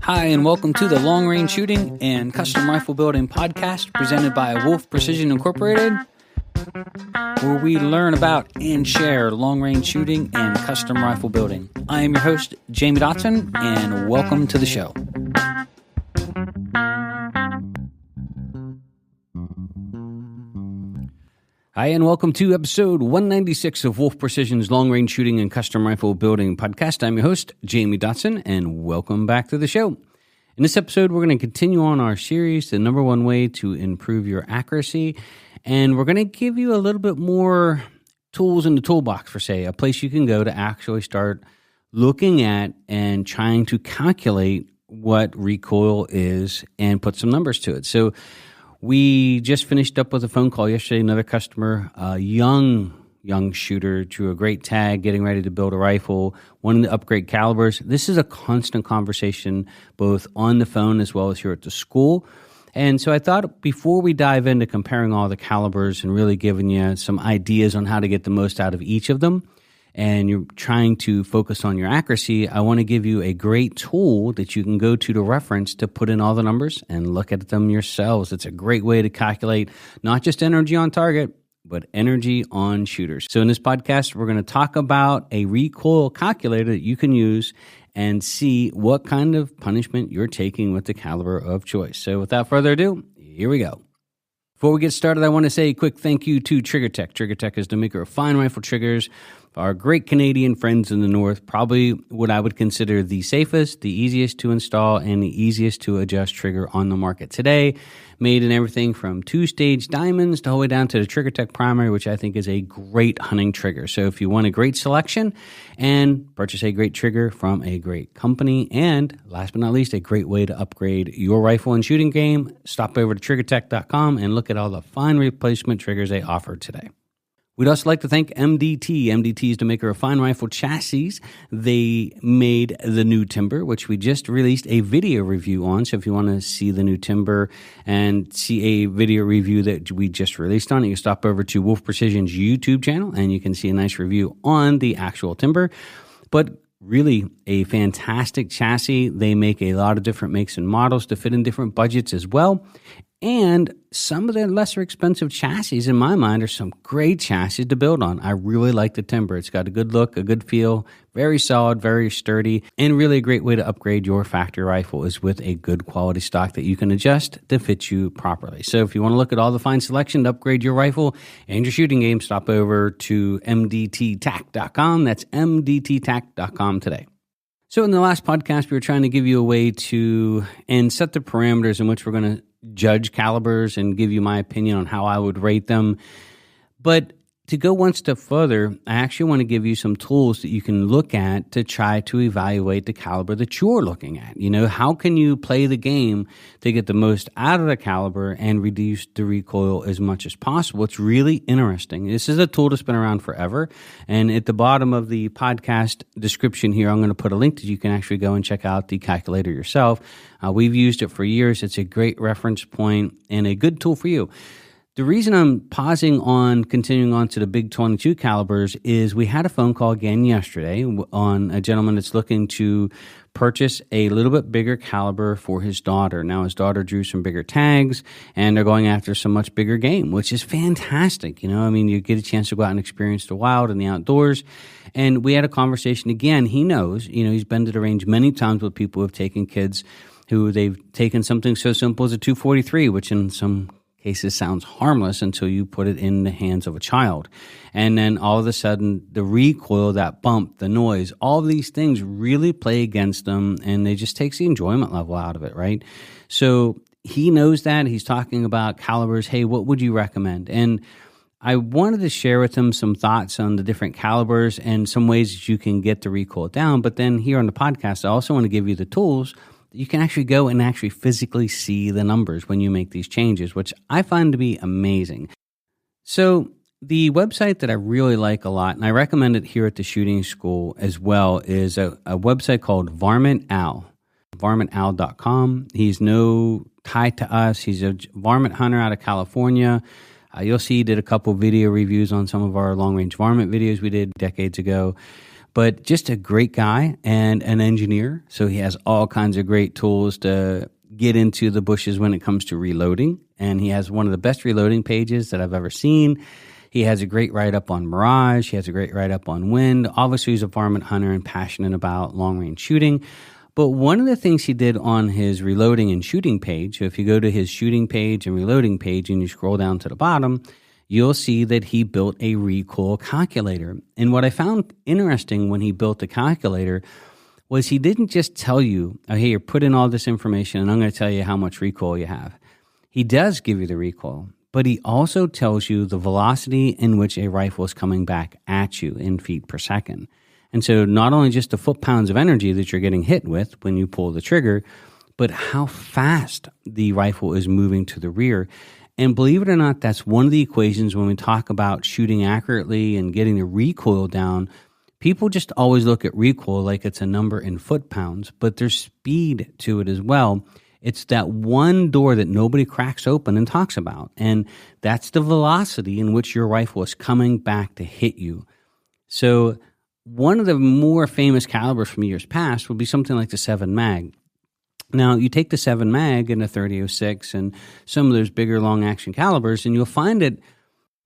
Hi, and welcome to the Long Range Shooting and Custom Rifle Building podcast presented by Wolf Precision Incorporated, where we learn about and share long range shooting and custom rifle building. I am your host, Jamie Dotson, and welcome to the show. Hi, and welcome to episode 196 of Wolf Precision's Long Range Shooting and Custom Rifle Building podcast. I'm your host, Jamie Dotson, and welcome back to the show. In this episode, we're going to continue on our series, the number one way to improve your accuracy, and we're going to give you a little bit more tools in the toolbox, for say, a place you can go to actually start looking at and trying to calculate what recoil is and put some numbers to it. So we just finished up with a phone call yesterday, another customer, a young shooter, drew a great tag, getting ready to build a rifle, wanting to upgrade calibers. This is a constant conversation, both on the phone as well as here at the school. And so I thought before we dive into comparing all the calibers and really giving you some ideas on how to get the most out of each of them, and you're trying to focus on your accuracy, I want to give you a great tool that you can go to reference to put in all the numbers and look at them yourselves. It's a great way to calculate not just energy on target, but energy on shooters. So in this podcast, we're going to talk about a recoil calculator that you can use and see what kind of punishment you're taking with the caliber of choice. So without further ado, here we go. Before we get started, I want to say a quick thank you to TriggerTech. TriggerTech is the maker of fine rifle triggers. Our great Canadian friends in the North, probably what I would consider the safest, the easiest to install, and the easiest to adjust trigger on the market today. Made in everything from two-stage diamonds to all the way down to the TriggerTech Primary, which I think is a great hunting trigger. So if you want a great selection and purchase a great trigger from a great company, and last but not least, a great way to upgrade your rifle and shooting game, stop over to triggertech.com and look at all the fine replacement triggers they offer today. We'd also like to thank MDT. MDT is the maker of fine rifle chassis. They made the new timber, which we just released a video review on. So if you want to see the new timber and see a video review that we just released on it, you can stop over to Wolf Precision's YouTube channel and you can see a nice review on the actual timber. But really a fantastic chassis. They make a lot of different makes and models to fit in different budgets as well. And some of their lesser expensive chassis, in my mind, are some great chassis to build on. I really like the timber. It's got a good look, a good feel, very solid, very sturdy, and really a great way to upgrade your factory rifle is with a good quality stock that you can adjust to fit you properly. So if you want to look at all the fine selection to upgrade your rifle and your shooting game, stop over to mdttac.com. That's mdttac.com today. So in the last podcast, we were trying to give you a way to and set the parameters in which we're going to judge calibers and give you my opinion on how I would rate them. But to go one step further, I actually want to give you some tools that you can look at to try to evaluate the caliber that you're looking at. You know, how can you play the game to get the most out of the caliber and reduce the recoil as much as possible? It's really interesting. This is a tool that's been around forever. And at the bottom of the podcast description here, I'm going to put a link that you can actually go and check out the calculator yourself. We've used it for years. It's a great reference point and a good tool for you. The reason I'm pausing on continuing on to the big 22 calibers is we had a phone call again yesterday on a gentleman that's looking to purchase a little bit bigger caliber for his daughter. Now, his daughter drew some bigger tags, and they're going after some much bigger game, which is fantastic. You know, I mean, you get a chance to go out and experience the wild and the outdoors. And we had a conversation again. He knows, you know, he's been to the range many times with people who have taken kids who they've taken something so simple as a 243, which in some cases sounds harmless until you put it in the hands of a child. And then all of a sudden, the recoil, that bump, the noise, all of these things really play against them, and they just takes the enjoyment level out of it, right? So he knows that. He's talking about calibers. Hey, what would you recommend? And I wanted to share with him some thoughts on the different calibers and some ways that you can get the recoil down. But then here on the podcast, I also want to give you the tools you can actually go and actually physically see the numbers when you make these changes, which I find to be amazing. So the website that I really like a lot, and I recommend it here at the shooting school as well, is a website called Varmint Owl, varmintowl.com. He's no tie to us. He's a varmint hunter out of California. You'll see he did a couple video reviews on some of our long-range varmint videos we did decades ago. but just a great guy and an engineer. So he has all kinds of great tools to get into the bushes when it comes to reloading. And he has one of the best reloading pages that I've ever seen. He has a great write-up on Mirage. He has a great write-up on Wind. Obviously, he's a varmint hunter and passionate about long-range shooting. But one of the things he did on his reloading and shooting page, so if you go to his shooting page and reloading page and you scroll down to the bottom, you'll see that he built a recoil calculator. And what I found interesting when he built the calculator was he didn't just tell you, oh, hey, you're putting all this information and I'm going to tell you how much recoil you have. He does give you the recoil, but he also tells you the velocity in which a rifle is coming back at you in feet per second. And so not only just the foot-pounds of energy that you're getting hit with when you pull the trigger, but how fast the rifle is moving to the rear. And believe it or not, that's one of the equations when we talk about shooting accurately and getting the recoil down. People just always look at recoil like it's a number in foot-pounds, but there's speed to it as well. It's that one door that nobody cracks open and talks about, and that's the velocity in which your rifle is coming back to hit you. So one of the more famous calibers from years past would be something like the 7 mag. Now, you take the 7 mag and the 30-06 and some of those bigger long-action calibers, and you'll find that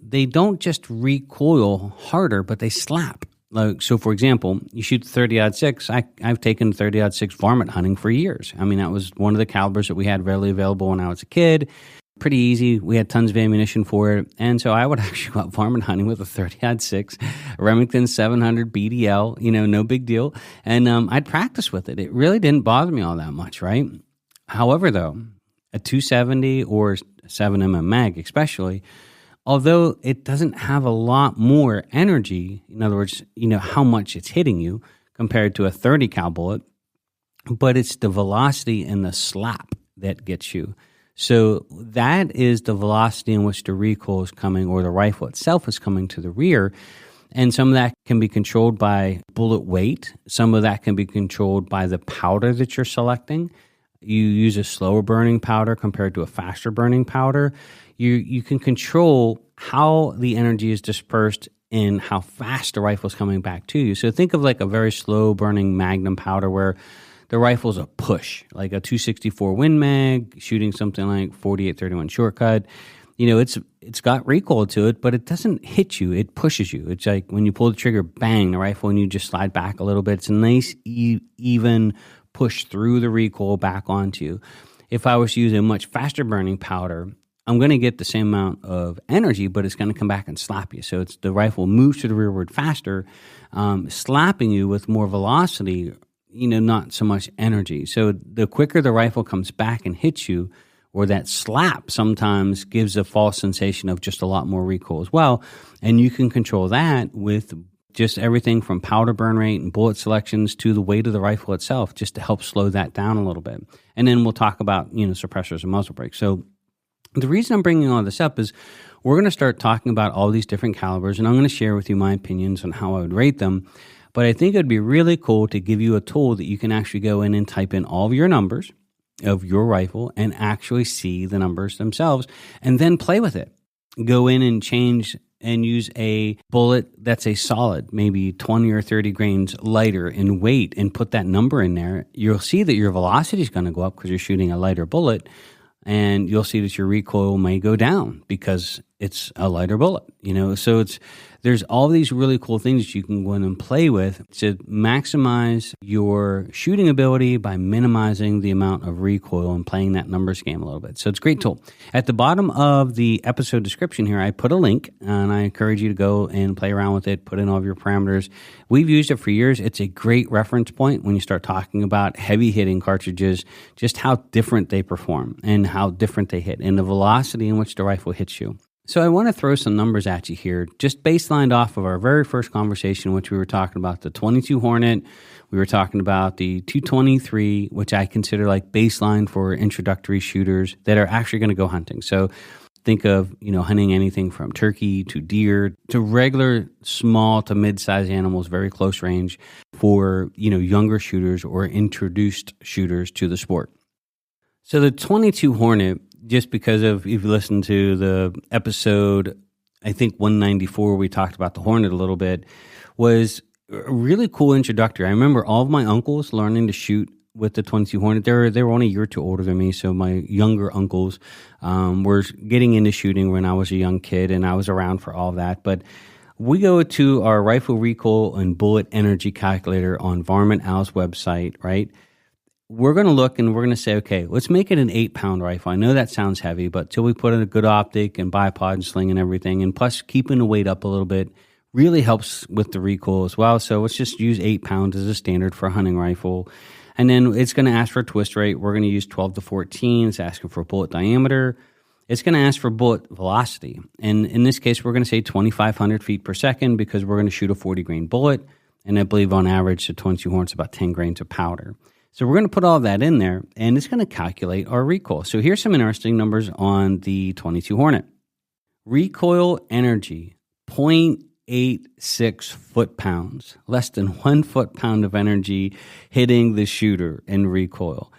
they don't just recoil harder, but they slap. Like, so, for example, you shoot the 30-06. I've taken 30-06 varmint hunting for years. I mean, that was one of the calibers that we had readily available when I was a kid. Pretty easy. We had tons of ammunition for it. And so I would actually go out varmint hunting with a 30-06 Remington 700 BDL, no big deal. And I'd practice with it. It really didn't bother me all that much, right? However, though, a 270 or 7mm mag especially, although it doesn't have a lot more energy, in other words, how much it's hitting you compared to a 30 cal bullet, but it's the velocity and the slap that gets you. So that is the velocity in which the recoil is coming, or the rifle itself is coming to the rear. And some of that can be controlled by bullet weight. Some of that can be controlled by the powder that you're selecting. You use a slower burning powder compared to a faster burning powder. You can control how the energy is dispersed and how fast the rifle is coming back to you. So think of like a very slow burning Magnum powder where the rifle's a push, like a 264 Win Mag, shooting something like 48-31 shortcut. It's got recoil to it, but it doesn't hit you. It pushes you. It's like when you pull the trigger, bang, the rifle, and you just slide back a little bit. It's a nice, even push through the recoil back onto you. If I was to use a much faster burning powder, I'm going to get the same amount of energy, but it's going to come back and slap you. So the rifle moves to the rearward faster, slapping you with more velocity, not so much energy. So the quicker the rifle comes back and hits you, or that slap sometimes gives a false sensation of just a lot more recoil as well. And you can control that with just everything from powder burn rate and bullet selections to the weight of the rifle itself, just to help slow that down a little bit. And then we'll talk about, suppressors and muzzle brakes. So the reason I'm bringing all this up is we're going to start talking about all these different calibers, and I'm going to share with you my opinions on how I would rate them. But I think it would be really cool to give you a tool that you can actually go in and type in all of your numbers of your rifle and actually see the numbers themselves and then play with it. Go in and change and use a bullet that's a solid, maybe 20 or 30 grains lighter in weight, and put that number in there. You'll see that your velocity is going to go up because you're shooting a lighter bullet, and you'll see that your recoil may go down because it's a lighter bullet, So there's all these really cool things that you can go in and play with to maximize your shooting ability by minimizing the amount of recoil and playing that numbers game a little bit. So it's a great tool. At the bottom of the episode description here, I put a link, and I encourage you to go and play around with it, put in all of your parameters. We've used it for years. It's a great reference point when you start talking about heavy hitting cartridges, just how different they perform and how different they hit and the velocity in which the rifle hits you. So I want to throw some numbers at you here, just baselined off of our very first conversation, in which we were talking about the 22 Hornet. We were talking about the 223, which I consider like baseline for introductory shooters that are actually going to go hunting. So think of, hunting anything from turkey to deer to regular small to mid-sized animals, very close range for, younger shooters or introduced shooters to the sport. So the 22 Hornet, just because of, if you listen to the episode, I think 194, we talked about the Hornet a little bit, was a really cool introductory. I remember all of my uncles learning to shoot with the 22 Hornet. They were only a year or two older than me, so my younger uncles were getting into shooting when I was a young kid, and I was around for all that. But we go to our rifle recoil and bullet energy calculator on Varmint Owl's website, right? We're going to look and we're going to say, okay, let's make it an 8-pound rifle. I know that sounds heavy, but till we put in a good optic and bipod and sling and everything, and plus keeping the weight up a little bit really helps with the recoil as well. So let's just use 8 pounds as a standard for a hunting rifle. And then it's going to ask for a twist rate. We're going to use 12 to 14. It's asking for bullet diameter. It's going to ask for bullet velocity. And in this case, we're going to say 2,500 feet per second because we're going to shoot a 40-grain bullet. And I believe on average, the 22 Hornet's about 10 grains of powder. So we're going to put all that in there, and it's going to calculate our recoil. So here's some interesting numbers on the 22 Hornet. Recoil energy, 0.86 foot-pounds, less than 1 foot-pound of energy hitting the shooter in recoil.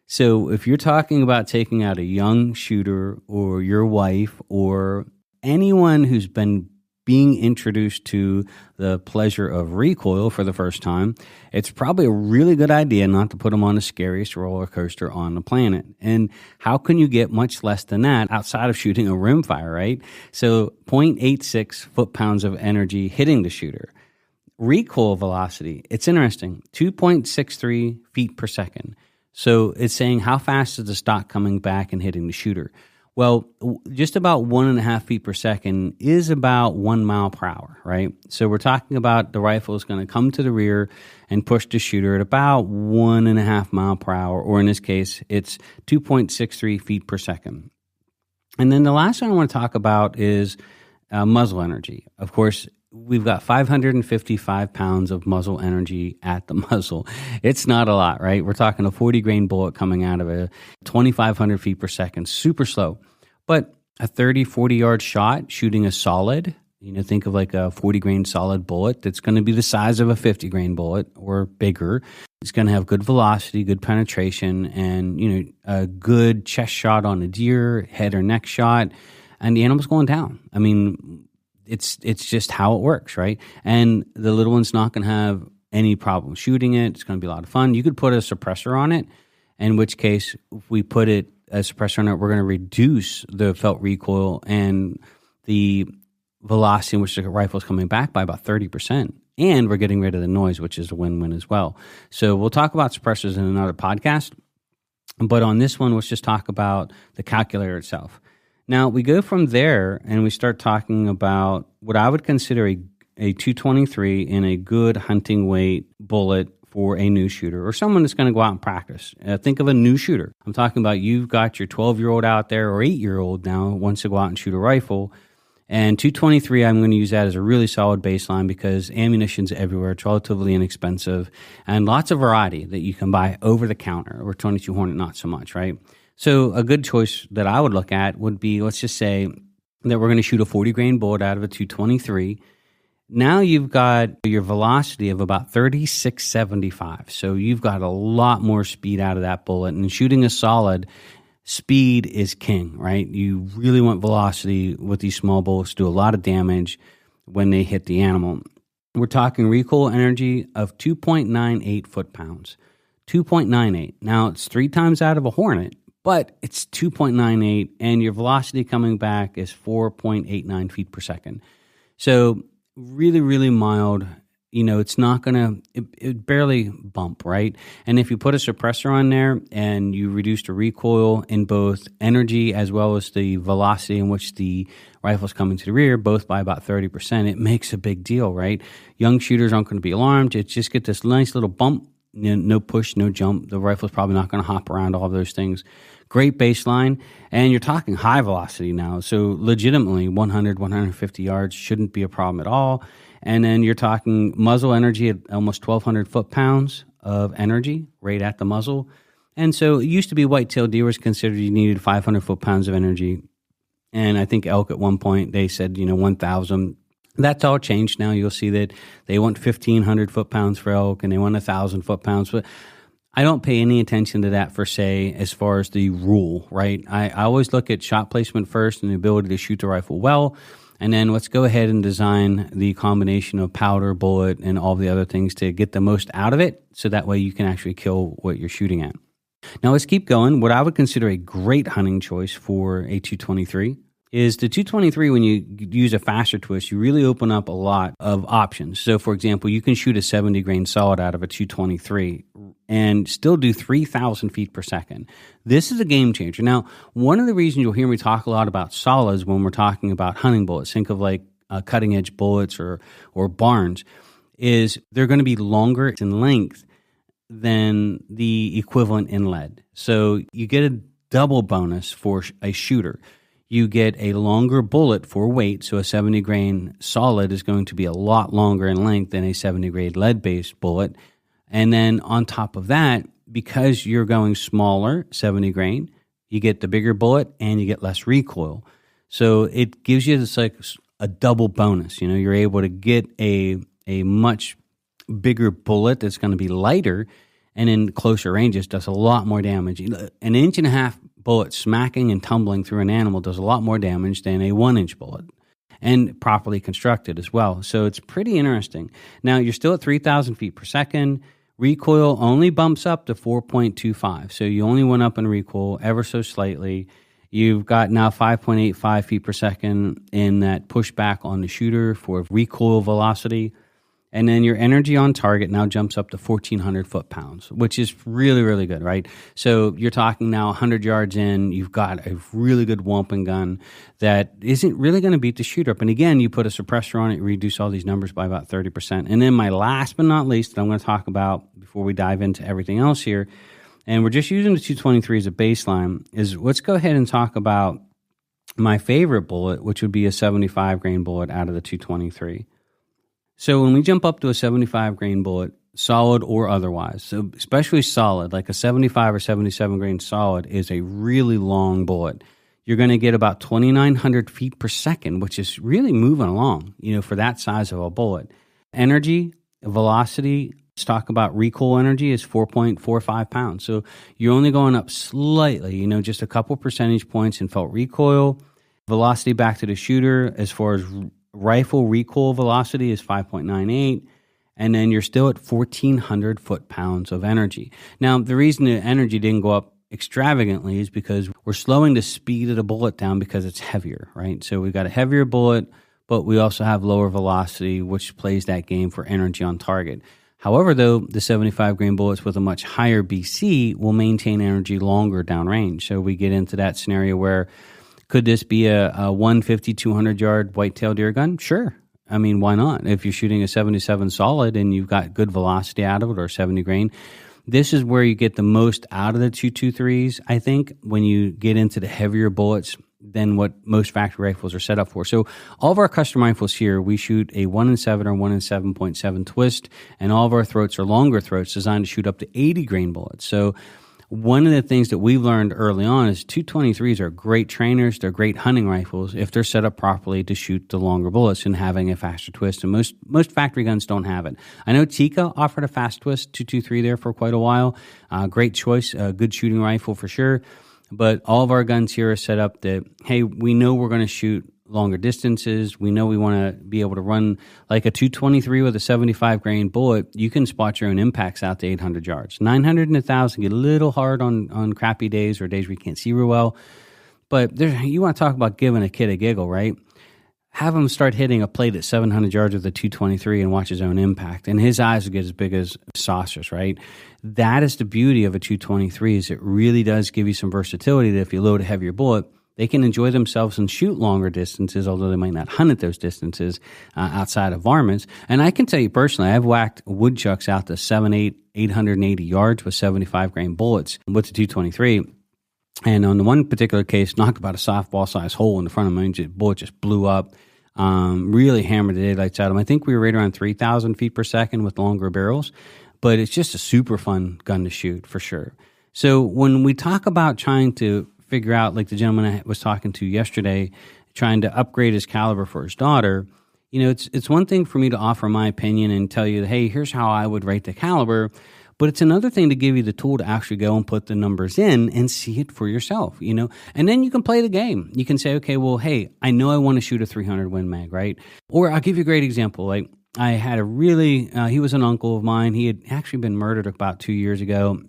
So if you're talking about taking out a young shooter or your wife or anyone who's been being introduced to the pleasure of recoil for the first time, it's probably a really good idea not to put them on the scariest roller coaster on the planet. And how can you get much less than that outside of shooting a rimfire, right? So 0.86 foot-pounds of energy hitting the shooter. Recoil velocity, it's interesting, 2.63 feet per second. So it's saying how fast is the stock coming back and hitting the shooter? Well, just about 1.5 feet per second is about 1 mile per hour, right? So we're talking about the rifle is going to come to the rear and push the shooter at about 1.5 mile per hour, or in this case, it's 2.63 feet per second. And then the last one I want to talk about is muzzle energy. Of course, we've got 555 pounds of muzzle energy at the muzzle. It's not a lot, right? We're talking a 40-grain bullet coming out of a 2,500 feet per second, super slow. But a 30, 40-yard shot shooting a solid, think of like a 40-grain solid bullet that's going to be the size of a 50-grain bullet or bigger. It's going to have good velocity, good penetration, and, a good chest shot on a deer, head or neck shot, and the animal's going down. I mean, it's just how it works, right? And the little one's not going to have any problem shooting it. It's going to be a lot of fun. You could put a suppressor on it, in which case, if we put a suppressor on it, we're going to reduce the felt recoil and the velocity in which the rifle is coming back by about 30%. And we're getting rid of the noise, which is a win-win as well. So we'll talk about suppressors in another podcast. But on this one, let's just talk about the calculator itself. Now, we go from there and we start talking about what I would consider a 223 in a good hunting weight bullet for a new shooter or someone that's going to go out and practice. Think of a new shooter. I'm talking about you've got your 12-year-old out there or 8-year-old now wants to go out and shoot a rifle. And 223, I'm going to use that as a really solid baseline because ammunition's everywhere. It's relatively inexpensive and lots of variety that you can buy over the counter, or 22 Hornet, not so much, right? So a good choice that I would look at would be, let's just say that we're going to shoot a 40-grain bullet out of a 223. Now you've got your velocity of about 3675. So you've got a lot more speed out of that bullet. And shooting a solid, speed is king, right? You really want velocity with these small bullets to do a lot of damage when they hit the animal. We're talking recoil energy of 2.98 foot-pounds. 2.98. Now, it's 3 times out of a Hornet, but it's 2.98, and your velocity coming back is 4.89 feet per second. So really, really mild. It's not going to, it barely bump, right? And if you put a suppressor on there and you reduce the recoil in both energy as well as the velocity in which the rifle's coming to the rear, both by about 30%, it makes a big deal, right? Young shooters aren't going to be alarmed. It just get this nice little bump, no push, no jump. The rifle's probably not going to hop around, all those things. Great baseline, and you're talking high velocity now. So legitimately, 100, 150 yards shouldn't be a problem at all. And then you're talking muzzle energy at almost 1,200 foot-pounds of energy right at the muzzle. And so it used to be whitetail deer was considered you needed 500 foot-pounds of energy. And I think elk at one point, they said, 1,000. That's all changed now. You'll see that they want 1,500 foot-pounds for elk and they want 1,000 foot-pounds. But I don't pay any attention to that per se as far as the rule, right? I always look at shot placement first and the ability to shoot the rifle well. And then let's go ahead and design the combination of powder, bullet, and all the other things to get the most out of it, so that way you can actually kill what you're shooting at. Now let's keep going. What I would consider a great hunting choice for a 223 is the 223. When you use a faster twist, you really open up a lot of options. So for example, you can shoot a 70 grain solid out of a 223 and still do 3,000 feet per second. This is a game changer. Now, one of the reasons you'll hear me talk a lot about solids when we're talking about hunting bullets, think of like cutting edge bullets or Barnes, is they're going to be longer in length than the equivalent in lead. So you get a double bonus for a shooter. You get a longer bullet for weight, so a 70 grain solid is going to be a lot longer in length than a 70 grain lead-based bullet. And then on top of that, because you're going smaller, 70 grain, you get the bigger bullet and you get less recoil. So it gives you this like a double bonus. You know, you're able to get a much bigger bullet that's going to be lighter, and in closer ranges does a lot more damage. An inch and a half bullet smacking and tumbling through an animal does a lot more damage than a 1-inch bullet, and properly constructed as well. So it's pretty interesting. Now you're still at 3,000 feet per second. Recoil only bumps up to 4.25. So you only went up in recoil ever so slightly. You've got now 5.85 feet per second in that pushback on the shooter for recoil velocity. And then your energy on target now jumps up to 1,400 foot-pounds, which is really, really good, right? So you're talking now 100 yards in, you've got a really good whomping gun that isn't really going to beat the shooter up. And again, you put a suppressor on it, reduce all these numbers by about 30%. And then my last but not least that I'm going to talk about before we dive into everything else here, and we're just using the 223 as a baseline, is let's go ahead and talk about my favorite bullet, which would be a 75 grain bullet out of the 223. So when we jump up to a 75 grain bullet, solid or otherwise, so especially solid, like a 75 or 77 grain solid is a really long bullet. You're going to get about 2,900 feet per second, which is really moving along, you know, for that size of a bullet. Energy, velocity, let's talk about recoil energy, is 4.45 pounds. So you're only going up slightly, you know, just a couple percentage points in felt recoil. Velocity back to the shooter as far as rifle recoil velocity is 5.98, and then you're still at 1,400 foot-pounds of energy. Now, the reason the energy didn't go up extravagantly is because we're slowing the speed of the bullet down because it's heavier, right? So we've got a heavier bullet, but we also have lower velocity, which plays that game for energy on target. However, though, the 75 grain bullets with a much higher BC will maintain energy longer downrange. So we get into that scenario where could this be a 150, 200-yard whitetail deer gun? Sure. I mean, why not? If you're shooting a 77 solid and you've got good velocity out of it, or 70 grain, this is where you get the most out of the 223s, I think, when you get into the heavier bullets than what most factory rifles are set up for. So all of our custom rifles here, we shoot a 1-in-7 or 1-in-7.7 twist, and all of our throats are longer throats designed to shoot up to 80 grain bullets. So one of the things that we've learned early on is 223s are great trainers. They're great hunting rifles if they're set up properly to shoot the longer bullets and having a faster twist. And most factory guns don't have it. I know Tikka offered a fast twist 223 there for quite a while. Great choice, a good shooting rifle for sure. But all of our guns here are set up that, hey, we know we're going to shoot longer distances. We know we want to be able to run like a 223 with a 75 grain bullet. You can spot your own impacts out to 800 yards. 900 and 1,000 get a little hard on crappy days or days where you can't see real well. But you want to talk about giving a kid a giggle, right? Have him start hitting a plate at 700 yards with a 223 and watch his own impact, and his eyes will get as big as saucers, right? That is the beauty of a 223, is it really does give you some versatility that if you load a heavier bullet, they can enjoy themselves and shoot longer distances, although they might not hunt at those distances outside of varmints. And I can tell you personally, I've whacked woodchucks out to 880 yards with 75 grain bullets with the 223. And on the one particular case, knocked about a softball-sized hole in the front of me. The bullet just blew up, really hammered the daylights out of him. I think we were right around 3,000 feet per second with longer barrels. But it's just a super fun gun to shoot, for sure. So when we talk about trying to figure out, like the gentleman I was talking to yesterday, trying to upgrade his caliber for his daughter, you know, it's one thing for me to offer my opinion and tell you, hey, here's how I would rate the caliber. But it's another thing to give you the tool to actually go and put the numbers in and see it for yourself, and then you can play the game. You can say, okay, well, hey, I know I want to shoot a 300 Win Mag, right? Or I'll give you a great example. Like I had he was an uncle of mine. He had actually been murdered about 2 years ago.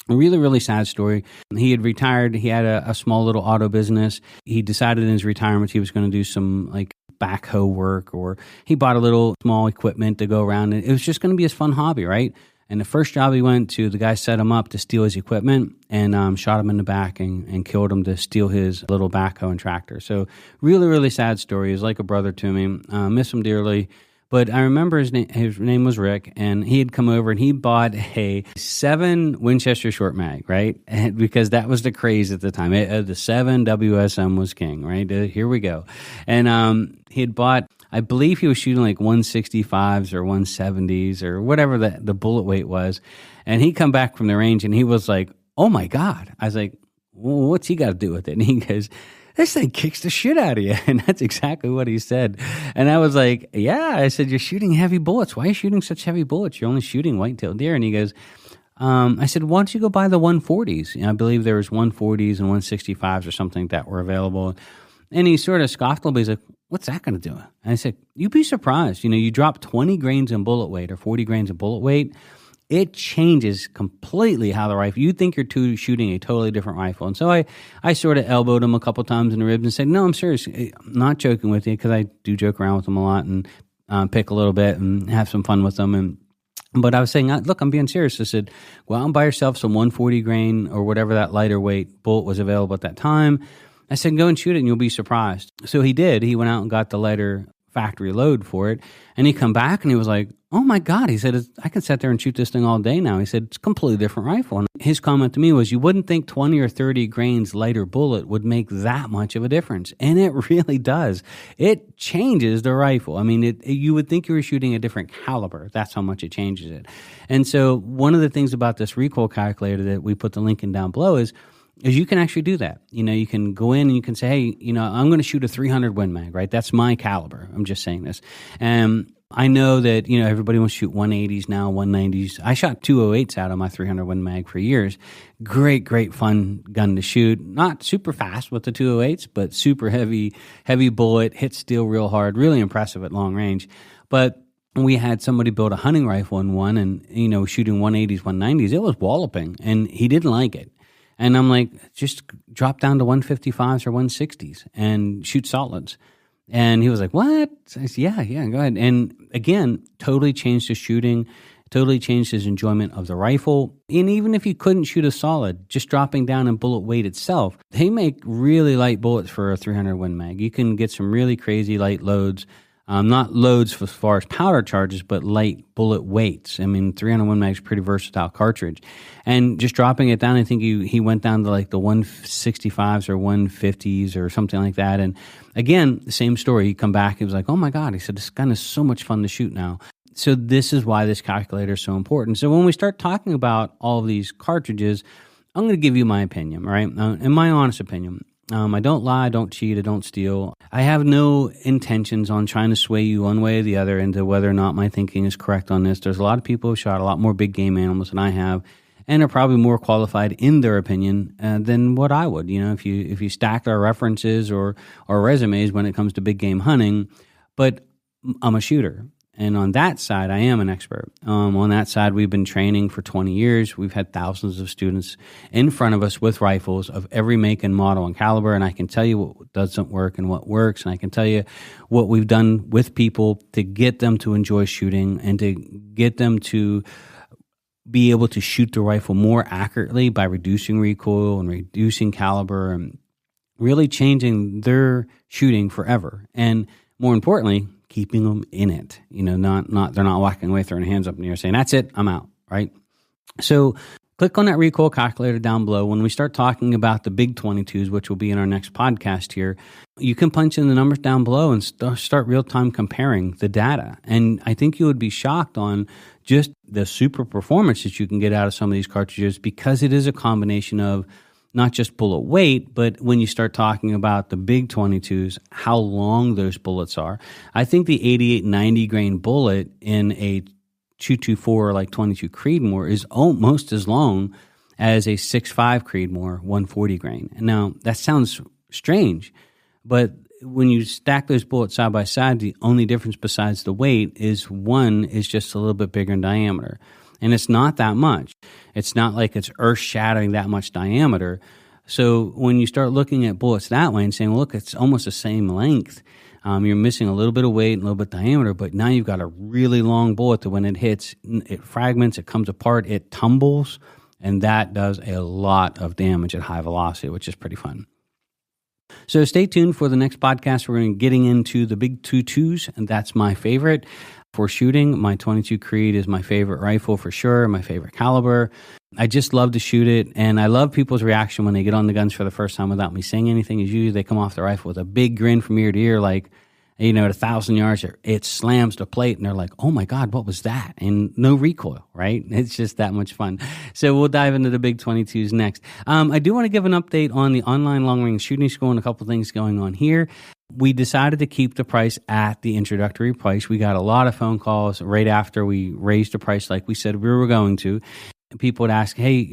A really, really sad story. He had retired. He had a small little auto business. He decided in his retirement he was going to do some like backhoe work, or he bought a little small equipment to go around. And it was just going to be his fun hobby, right? And the first job he went to, the guy set him up to steal his equipment and shot him in the back and killed him to steal his little backhoe and tractor. So really, really sad story. He was like a brother to me. Miss him dearly. But I remember his name was Rick, and he had come over and he bought a 7 Winchester short mag, right? And because that was the craze at the time. The 7 WSM was king, right? Here we go. And he had bought, I believe he was shooting like 165s or 170s or whatever the bullet weight was. And he come back from the range and he was like, oh my God. I was like, well, what's he got to do with it? And he goes, this thing kicks the shit out of you. And that's exactly what he said. And I was like, yeah. I said, you're shooting heavy bullets. Why are you shooting such heavy bullets? You're only shooting white-tailed deer. And he goes, I said, why don't you go buy the 140s? And I believe there was 140s and 165s or something that were available. And he sort of scoffed a little bit. He's like, what's that going to do? And I said, you'd be surprised. You drop 20 grains in bullet weight or 40 grains of bullet weight, it changes completely how the rifle, you think you're shooting a totally different rifle. And so I sort of elbowed him a couple times in the ribs and said, no, I'm serious. I'm not joking with you, because I do joke around with them a lot and pick a little bit and have some fun with them. But I was saying, look, I'm being serious. I said, go out and buy yourself some 140 grain or whatever that lighter weight bullet was available at that time. I said, go and shoot it and you'll be surprised. So he did. He went out and got the lighter factory load for it. And he come back and he was like, oh my God. He said, I can sit there and shoot this thing all day now. He said, it's a completely different rifle. And his comment to me was, you wouldn't think 20 or 30 grains lighter bullet would make that much of a difference. And it really does. It changes the rifle. I mean, you would think you were shooting a different caliber. That's how much it changes it. And so one of the things about this recoil calculator that we put the link in down below is you can actually do that. You can go in and you can say, hey, I'm going to shoot a 300 Win Mag, right? That's my caliber. I'm just saying this. And I know that, everybody wants to shoot 180s now, 190s. I shot 208s out of my 300 Win Mag for years. Great, great fun gun to shoot. Not super fast with the 208s, but super heavy bullet, hits steel real hard, really impressive at long range. But we had somebody build a hunting rifle in one and, shooting 180s, 190s. It was walloping and he didn't like it. And I'm like, just drop down to 155s or 160s and shoot solids. And he was like, what? I said, yeah, go ahead. And again, totally changed his shooting, totally changed his enjoyment of the rifle. And even if you couldn't shoot a solid, just dropping down in bullet weight itself, they make really light bullets for a 300 Win Mag. You can get some really crazy light loads. Not loads as far as powder charges, but light bullet weights. I mean, 300 Win Mag is a pretty versatile cartridge. And just dropping it down, I think he went down to like the 165s or 150s or something like that. And again, the same story. He come back, he was like, oh my God. He said, this gun is so much fun to shoot now. So this is why this calculator is so important. So when we start talking about all of these cartridges, I'm going to give you my opinion, right? And my honest opinion. I don't lie, I don't cheat, I don't steal. I have no intentions on trying to sway you one way or the other into whether or not my thinking is correct on this. There's a lot of people who shot a lot more big game animals than I have and are probably more qualified in their opinion than what I would. If you stacked our references or our resumes when it comes to big game hunting, but I'm a shooter. And on that side, I am an expert. On that side, we've been training for 20 years. We've had thousands of students in front of us with rifles of every make and model and caliber. And I can tell you what doesn't work and what works. And I can tell you what we've done with people to get them to enjoy shooting and to get them to be able to shoot the rifle more accurately by reducing recoil and reducing caliber and really changing their shooting forever. And more importantly, keeping them in it, they're not walking away throwing hands up in the air saying, that's it, I'm out, right? So click on that recoil calculator down below. When we start talking about the big 22s, which will be in our next podcast here, you can punch in the numbers down below and start real-time comparing the data. And I think you would be shocked on just the super performance that you can get out of some of these cartridges, because it is a combination of not just bullet weight, but when you start talking about the big 22s, how long those bullets are. I think the 88-90 grain bullet in a 224 like 22 Creedmoor is almost as long as a 6.5 Creedmoor 140 grain. Now, that sounds strange, but when you stack those bullets side by side, the only difference besides the weight is one is just a little bit bigger in diameter. And it's not that much. It's not like it's earth-shattering that much diameter. So when you start looking at bullets that way and saying, look, it's almost the same length, you're missing a little bit of weight and a little bit of diameter, but now you've got a really long bullet that when it hits, it fragments, it comes apart, it tumbles, and that does a lot of damage at high velocity, which is pretty fun. So stay tuned for the next podcast. We're going to be getting into the big 22s, and that's my favorite. For shooting, my 22 Creed is my favorite rifle for sure, my favorite caliber. I just love to shoot it, and I love people's reaction when they get on the guns for the first time without me saying anything. Is usually they come off the rifle with a big grin from ear to ear, like, at 1,000 yards, it slams the plate, and they're like, oh my God, what was that? And no recoil, right? It's just that much fun. So we'll dive into the big 22s next. I do want to give an update on the online long-range shooting school and a couple things going on here. We decided to keep the price at the introductory price. We got a lot of phone calls right after we raised the price like we said we were going to. People would ask, hey,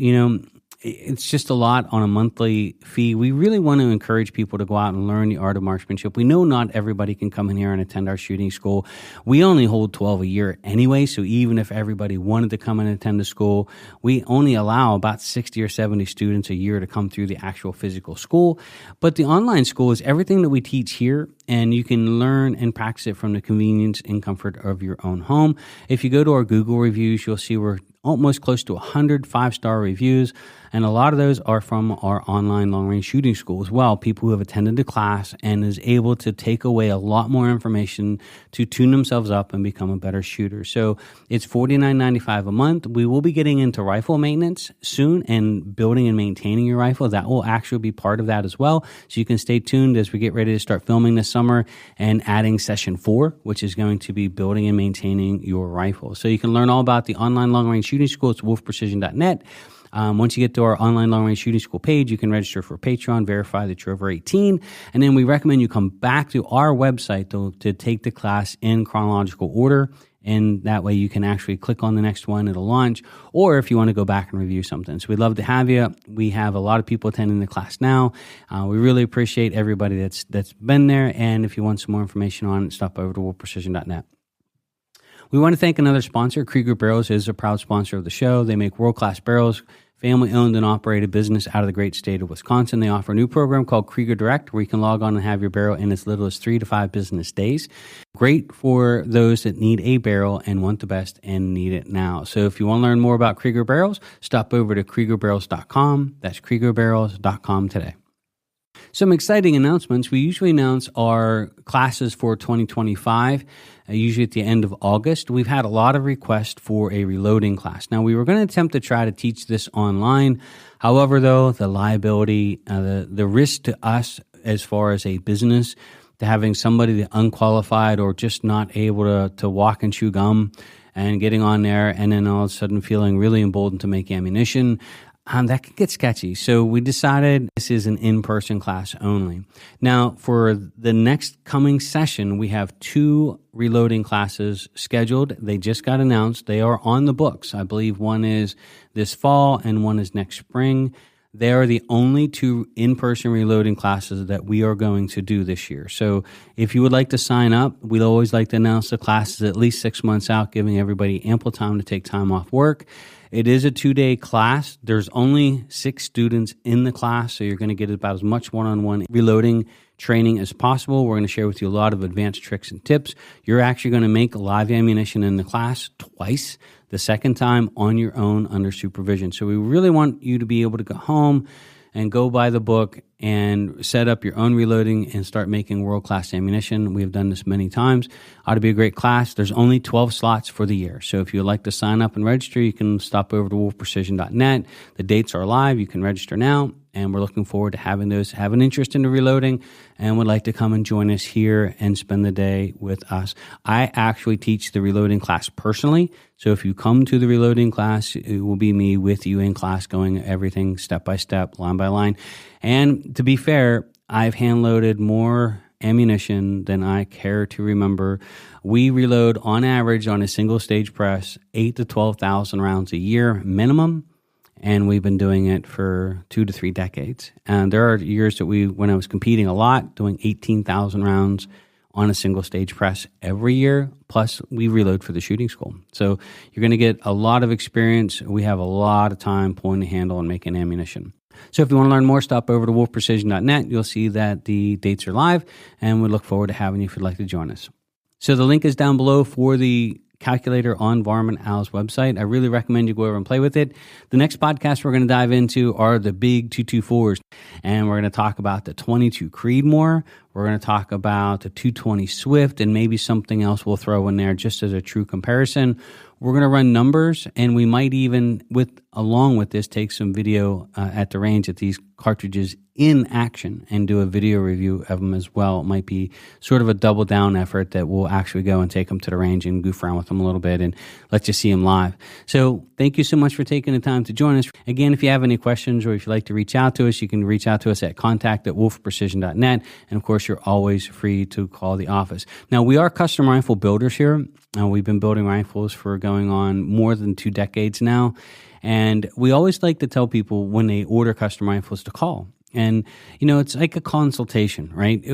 it's just a lot on a monthly fee. We really want to encourage people to go out and learn the art of marksmanship. We know not everybody can come in here and attend our shooting school. We only hold 12 a year anyway, so even if everybody wanted to come and attend the school, we only allow about 60 or 70 students a year to come through the actual physical school. But the online school is everything that we teach here, and you can learn and practice it from the convenience and comfort of your own home. If you go to our Google reviews, you'll see we're almost close to 100 5-star reviews, and a lot of those are from our online long-range shooting school as well, people who have attended the class and is able to take away a lot more information to tune themselves up and become a better shooter. So it's $49.95 a month. We will be getting into rifle maintenance soon and building and maintaining your rifle. That will actually be part of that as well. So you can stay tuned as we get ready to start filming this summer and adding session 4, which is going to be building and maintaining your rifle. So you can learn all about the online long-range shooting school. It's wolfprecision.net. Once you get to our online long-range shooting school page, you can register for Patreon, verify that you're over 18, and then we recommend you come back to our website to take the class in chronological order, and that way you can actually click on the next one, it'll launch, or if you want to go back and review something. So we'd love to have you. We have a lot of people attending the class now. We really appreciate everybody that's been there, and if you want some more information on it, stop over to wolfprecision.net. We want to thank another sponsor. Krieger Barrels is a proud sponsor of the show. They make world-class barrels, family-owned and operated business out of the great state of Wisconsin. They offer a new program called Krieger Direct, where you can log on and have your barrel in as little as 3 to 5 business days. Great for those that need a barrel and want the best and need it now. So if you want to learn more about Krieger Barrels, stop over to KriegerBarrels.com. That's KriegerBarrels.com today. Some exciting announcements. We usually announce our classes for 2025, usually at the end of August. We've had a lot of requests for a reloading class. Now, we were going to attempt to try to teach this online. However, though, the liability, the risk to us as far as a business, to having somebody that unqualified or just not able to walk and chew gum and getting on there and then all of a sudden feeling really emboldened to make ammunition, that could get sketchy. So we decided this is an in-person class only. Now, for the next coming session, we have 2 reloading classes scheduled. They just got announced. They are on the books. I believe one is this fall and one is next spring. They are the only 2 in-person reloading classes that we are going to do this year. So if you would like to sign up, we'd always like to announce the classes at least 6 months out, giving everybody ample time to take time off work. It is a 2-day class. There's only 6 students in the class, so you're going to get about as much one-on-one reloading training as possible. We're going to share with you a lot of advanced tricks and tips. You're actually going to make live ammunition in the class twice, the second time on your own under supervision. So we really want you to be able to go home and go buy the book and set up your own reloading and start making world-class ammunition. We have done this many times. Ought to be a great class. There's only 12 slots for the year. So if you would like to sign up and register, you can stop over to wolfprecision.net. The dates are live. You can register now. And we're looking forward to having those have an interest in the reloading and would like to come and join us here and spend the day with us. I actually teach the reloading class personally. So if you come to the reloading class, it will be me with you in class going everything step by step, line by line. And to be fair, I've hand loaded more ammunition than I care to remember. We reload on average on a single stage press 8 to 12,000 rounds a year minimum. And we've been doing it for 2 to 3 decades. And there are years that when I was competing a lot, doing 18,000 rounds on a single stage press every year. Plus, we reload for the shooting school. So you're going to get a lot of experience. We have a lot of time pulling the handle and making ammunition. So if you want to learn more, stop over to wolfprecision.net. You'll see that the dates are live, and we look forward to having you if you'd like to join us. So the link is down below for the calculator on Varmint Al's website. I really recommend you go over and play with it. The next podcast we're going to dive into are the big 224s, and we're going to talk about the 22 Creedmoor. We're going to talk about the 220 Swift, and maybe something else we'll throw in there just as a true comparison. We're going to run numbers, and we might even, along with this, take some video at the range at these cartridges in action and do a video review of them as well. It might be sort of a double down effort that we'll actually go and take them to the range and goof around with them a little bit and let you see them live. So thank you so much for taking the time to join us. Again, if you have any questions or if you'd like to reach out to us, you can reach out to us at contact@wolfprecision.net. And of course, you're always free to call the office. Now, we are custom rifle builders here. We've been building rifles for going on more than 2 decades now. And we always like to tell people when they order custom rifles to call. And, it's like a consultation, right?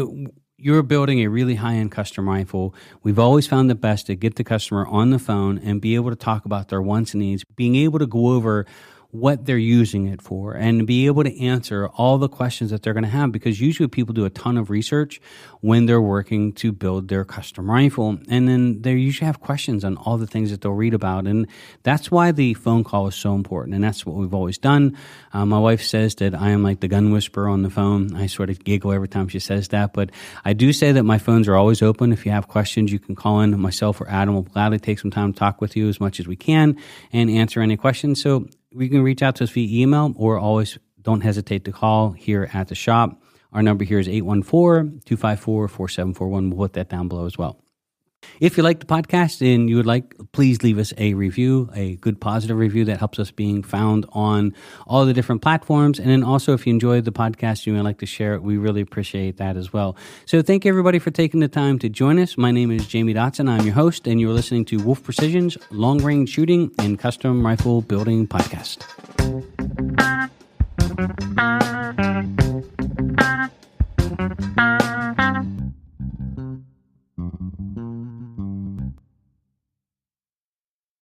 You're building a really high-end custom rifle. We've always found it best to get the customer on the phone and be able to talk about their wants and needs, being able to go over what they're using it for and be able to answer all the questions that they're going to have, because usually people do a ton of research when they're working to build their custom rifle, and then they usually have questions on all the things that they'll read about, and that's why the phone call is so important, and that's what we've always done. My wife says that I am like the gun whisperer on the phone. I sort of giggle every time she says that, but I do say that my phones are always open. If you have questions, you can call in. Myself or Adam will gladly take some time to talk with you as much as we can and answer any questions. So you can reach out to us via email, or always don't hesitate to call here at the shop. Our number here is 814-254-4741. We'll put that down below as well. If you like the podcast and you would like, please leave us a review, a good positive review that helps us being found on all the different platforms. And then also, if you enjoyed the podcast and you would like to share it, we really appreciate that as well. So thank you, everybody, for taking the time to join us. My name is Jamie Dotson. I'm your host, and you're listening to Wolf Precision's Long Range Shooting and Custom Rifle Building Podcast.